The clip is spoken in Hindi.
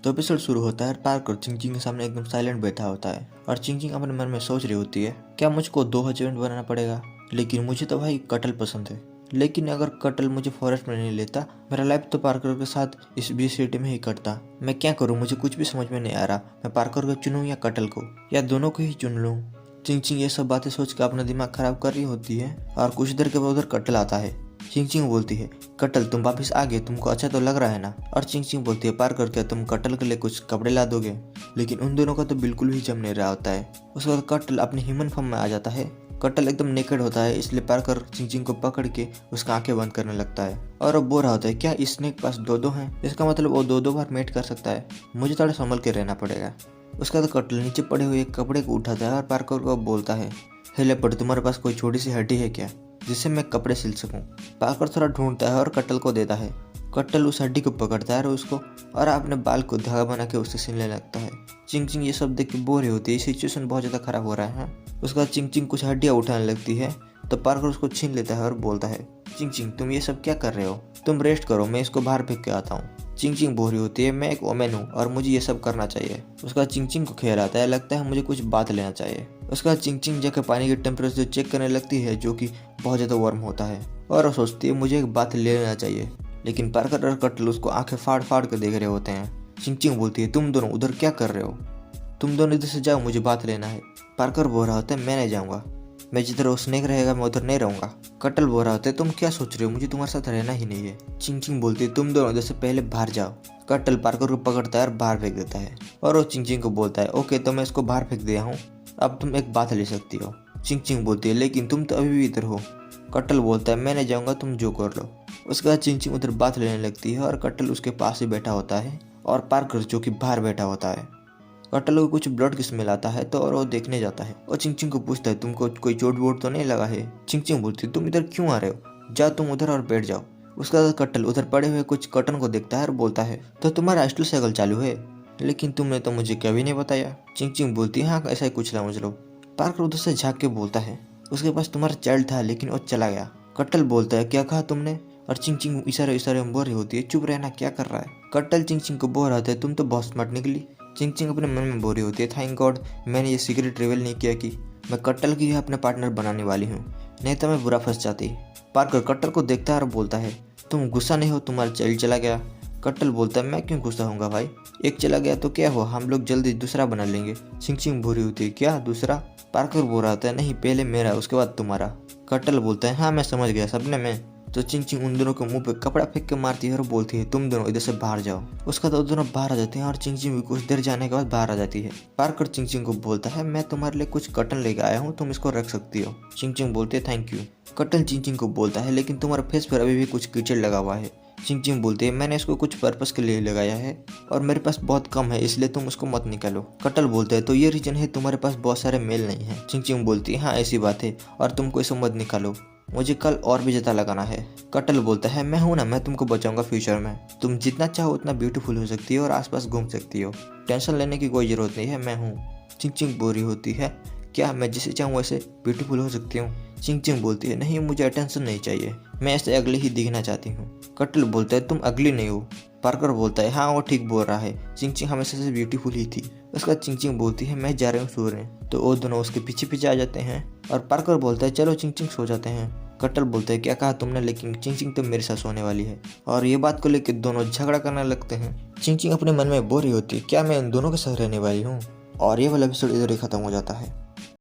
तो एपिसोड शुरू होता है। पार्कर चिंग के सामने एकदम साइलेंट बैठा होता है और चिंग अपने मन में सोच रही होती है, क्या मुझको 2 हस्बैंड बनाना पड़ेगा? लेकिन मुझे तो भाई कटल पसंद है। लेकिन अगर कटल मुझे फॉरेस्ट में नहीं लेता, मेरा लाइफ तो पार्कर के साथ इस बी सिटी में ही कटता। मैं क्या करूँ, मुझे कुछ भी समझ में नहीं आ रहा। मैं पार्कर को चुनूँ या कटल को, या दोनों को ही चुन लूँ? चिंग ये सब बातें सोच कर अपना दिमाग खराब कर रही होती है और कुछ देर के बाद उधर कटल आता है। चिंग बोलती है, कटल तुम वापिस आ गए, तुमको अच्छा तो लग रहा है ना? और चिंग बोलती है, पार्कर क्या तुम कटल के लिए कुछ कपड़े ला दोगे? लेकिन उन दोनों का तो बिल्कुल भी जम नहीं रहा होता है। उसके बाद कटल अपने ह्यूमन फॉर्म में आ जाता है। कटल एकदम नेकेड होता है, इसलिए पार्कर चिंग को पकड़ के उसका आंखें बंद करने लगता है और वो बोल रहा होता है, क्या इस स्नेक पास 2 हैं? इसका मतलब वो 2 बार मेट कर सकता है। मुझे थोड़ा संभल के रहना पड़ेगा। उसका तो कटल नीचे पड़े हुए एक कपड़े को उठाता है और पार्कर को बोलता है, हे लेपर्ड, तुम्हारे पास कोई छोटी सी हड्डी है क्या जिससे मैं कपड़े सिल सकूं? पार्कर थोड़ा ढूंढता है और कटल को देता है। कटल उस हड्डी को पकड़ता है और उसको और अपने बाल को धागा बना के उससे सिलने लगता है। चिंग ये सब देख के बोर ही होती है, सिचुएशन बहुत ज़्यादा खराब हो रहा है। उसके बाद चिंग कुछ हड्डियाँ उठाने लगती है तो पार्कर उसको छीन लेता है और बोलता है, चिंग तुम ये सब क्या कर रहे हो? तुम रेस्ट करो, मैं इसको बाहर फेंक के आता हूँ। चिंग बोर ही होती है, मैं एक वोमेन हूँ और मुझे ये सब करना चाहिए। उसका चिंग को ख्याल आता है, लगता है मुझे कुछ बात लेना चाहिए। उसका चिंग जाकर पानी के टेम्परेचर चेक करने लगती है जो कि बहुत ज़्यादा वार्म होता है और वो सोचती है मुझे एक बात ले लेना चाहिए। लेकिन पार्कर और कटल उसको आंखें फाड़ फाड़ कर देख रहे होते हैं। चिंग बोलती है, तुम दोनों उधर क्या कर रहे हो? तुम दोनों इधर से जाओ, मुझे बात लेना है। पार्कर बोल रहा होता है, मैं नहीं जाऊँगा, मैं जिधर वो स्नेक रहेगा मैं उधर नहीं रहूँगा। कटल बोल रहा होता है, तुम क्या सोच रहे हो, मुझे तुम्हारे साथ रहना ही नहीं है। चिंग बोलती है, तुम दोनों इधर से पहले बाहर जाओ। कटल पार्कर को पकड़ता है और बाहर फेंक देता है और वो चिंग को बोलता है, ओके तो मैं इसको बाहर फेंक दिया हूँ, अब तुम एक बात ले सकती हो। चिंग बोलती है, लेकिन तुम तो अभी भी इधर हो। कटल बोलता है, मैं नहीं जाऊँगा, तुम जो कर लो। उसके बाद चिंग उधर बात लेने लगती है और कटल उसके पास ही बैठा होता है और पार्कर जो कि बाहर बैठा होता है। कटल को कुछ ब्लड की स्मेल आता है तो और वो देखने जाता है और चिंग को पूछता है, तुमको कोई चोट वोट तो नहीं लगा है? चिंग बोलती है, तुम इधर क्यों आ रहे हो, जाओ तुम उधर और बैठ जाओ। उसका बाद कटल उधर पड़े हुए कुछ कॉटन को देखता है और बोलता है, तो तुम्हारा एस्ट्रो साइकिल चालू है, लेकिन तुमने तो मुझे कभी नहीं बताया। चिंग बोलती है, हाँ ऐसा ही कुछ समझ लो। पार्कर उधर से झाँक के बोलता है, उसके पास तुम्हारा चाइल्ड था लेकिन वो चला गया। कटल बोलता है, क्या कहा तुमने? और चिंग इशारे में बोल रही होती है, चुप रहना, क्या कर रहा है? कटल चिंग को बोल रहा था, तुम तो बहुत स्मार्ट निकली। चिंग अपने मन में बोल रही होती है, थैंक गॉड मैंने ये सीक्रेट रिवील नहीं किया कि मैं कटल की अपने पार्टनर बनाने वाली हूँ, नहीं तो मैं बुरा फंस जाती। पार्कर कटल को देखता है और बोलता है, तुम गुस्सा नहीं हो, तुम्हारा चाइल्ड चला गया? कटल बोलता है, मैं क्यों गुस्सा होऊंगा भाई, एक चला गया तो क्या हुआ, हम लोग जल्दी दूसरा बना लेंगे। चिंग बोल रही होती है, क्या दूसरा? पार्कर बोल रहा होता है, नहीं पहले मेरा उसके बाद तुम्हारा। कटल बोलता है, हाँ मैं समझ गया, सपने में। तो चिंग उन दोनों के मुंह पे कपड़ा फेंक के मारती है और बोलती है, तुम दोनों इधर से बाहर जाओ। उसका तो दोनों बाहर आ जाते हैं और चिंग भी कुछ देर जाने के बाद बाहर आ जाती है। पार्कर चिंग को बोलता है, मैं तुम्हारे लिए कुछ कॉटन लेके आया हूँ, तुम इसको रख सकती हो। चिंग बोलती है, थैंक यू। कटल चिंग को बोलता है, लेकिन तुम्हारे फेस पर अभी भी कुछ कीचड़ लगा हुआ है। चिंग बोलती है, मैंने इसको कुछ पर्पस के लिए लगाया है और मेरे पास बहुत कम है, इसलिए तुम उसको मत निकालो। कटल बोलता है, तो ये रीजन है तुम्हारे पास बहुत सारे मेल नहीं है। चिंग बोलती है, हाँ ऐसी बात है और तुमको इसे मत निकालो, मुझे कल और भी ज़्यादा लगाना है। कटल बोलता है, मैं हूँ ना, मैं तुमको बचाऊंगा फ्यूचर में, तुम जितना चाहो उतना ब्यूटीफुल हो सकती हो और आसपास घूम सकती हो, टेंशन लेने की कोई ज़रूरत नहीं है, मैं हूँ। चिंग बोल रही होती है, क्या मैं जिसे चाहूँ वैसे ब्यूटीफुल हो सकती हूँ? चिंग बोलती है, नहीं मुझे अटेंशन नहीं चाहिए, मैं ऐसे अगली ही दिखना चाहती हूँ। कटल बोलता है, तुम अगली नहीं हो। पार्कर बोलता है, हाँ वो ठीक बोल रहा है, चिंग हमेशा से ब्यूटीफुल ही थी। उसका चिंग बोलती है, मैं जा रही हूँ सोने। तो वो दोनों उसके पीछे पीछे आ जाते हैं और पार्कर बोलता है, चलो चिंग सो जाते हैं। कटल बोलता है, क्या कहा तुमने? लेकिन चिंग तो मेरे साथ सोने वाली है। और ये बात को लेकर दोनों झगड़ा करने लगते हैं। चिंग अपने मन में बोल रही होती है, क्या मैं इन दोनों के साथ रहने वाली हूँ? और ये वाला एपिसोड इधर ही खत्म हो जाता है।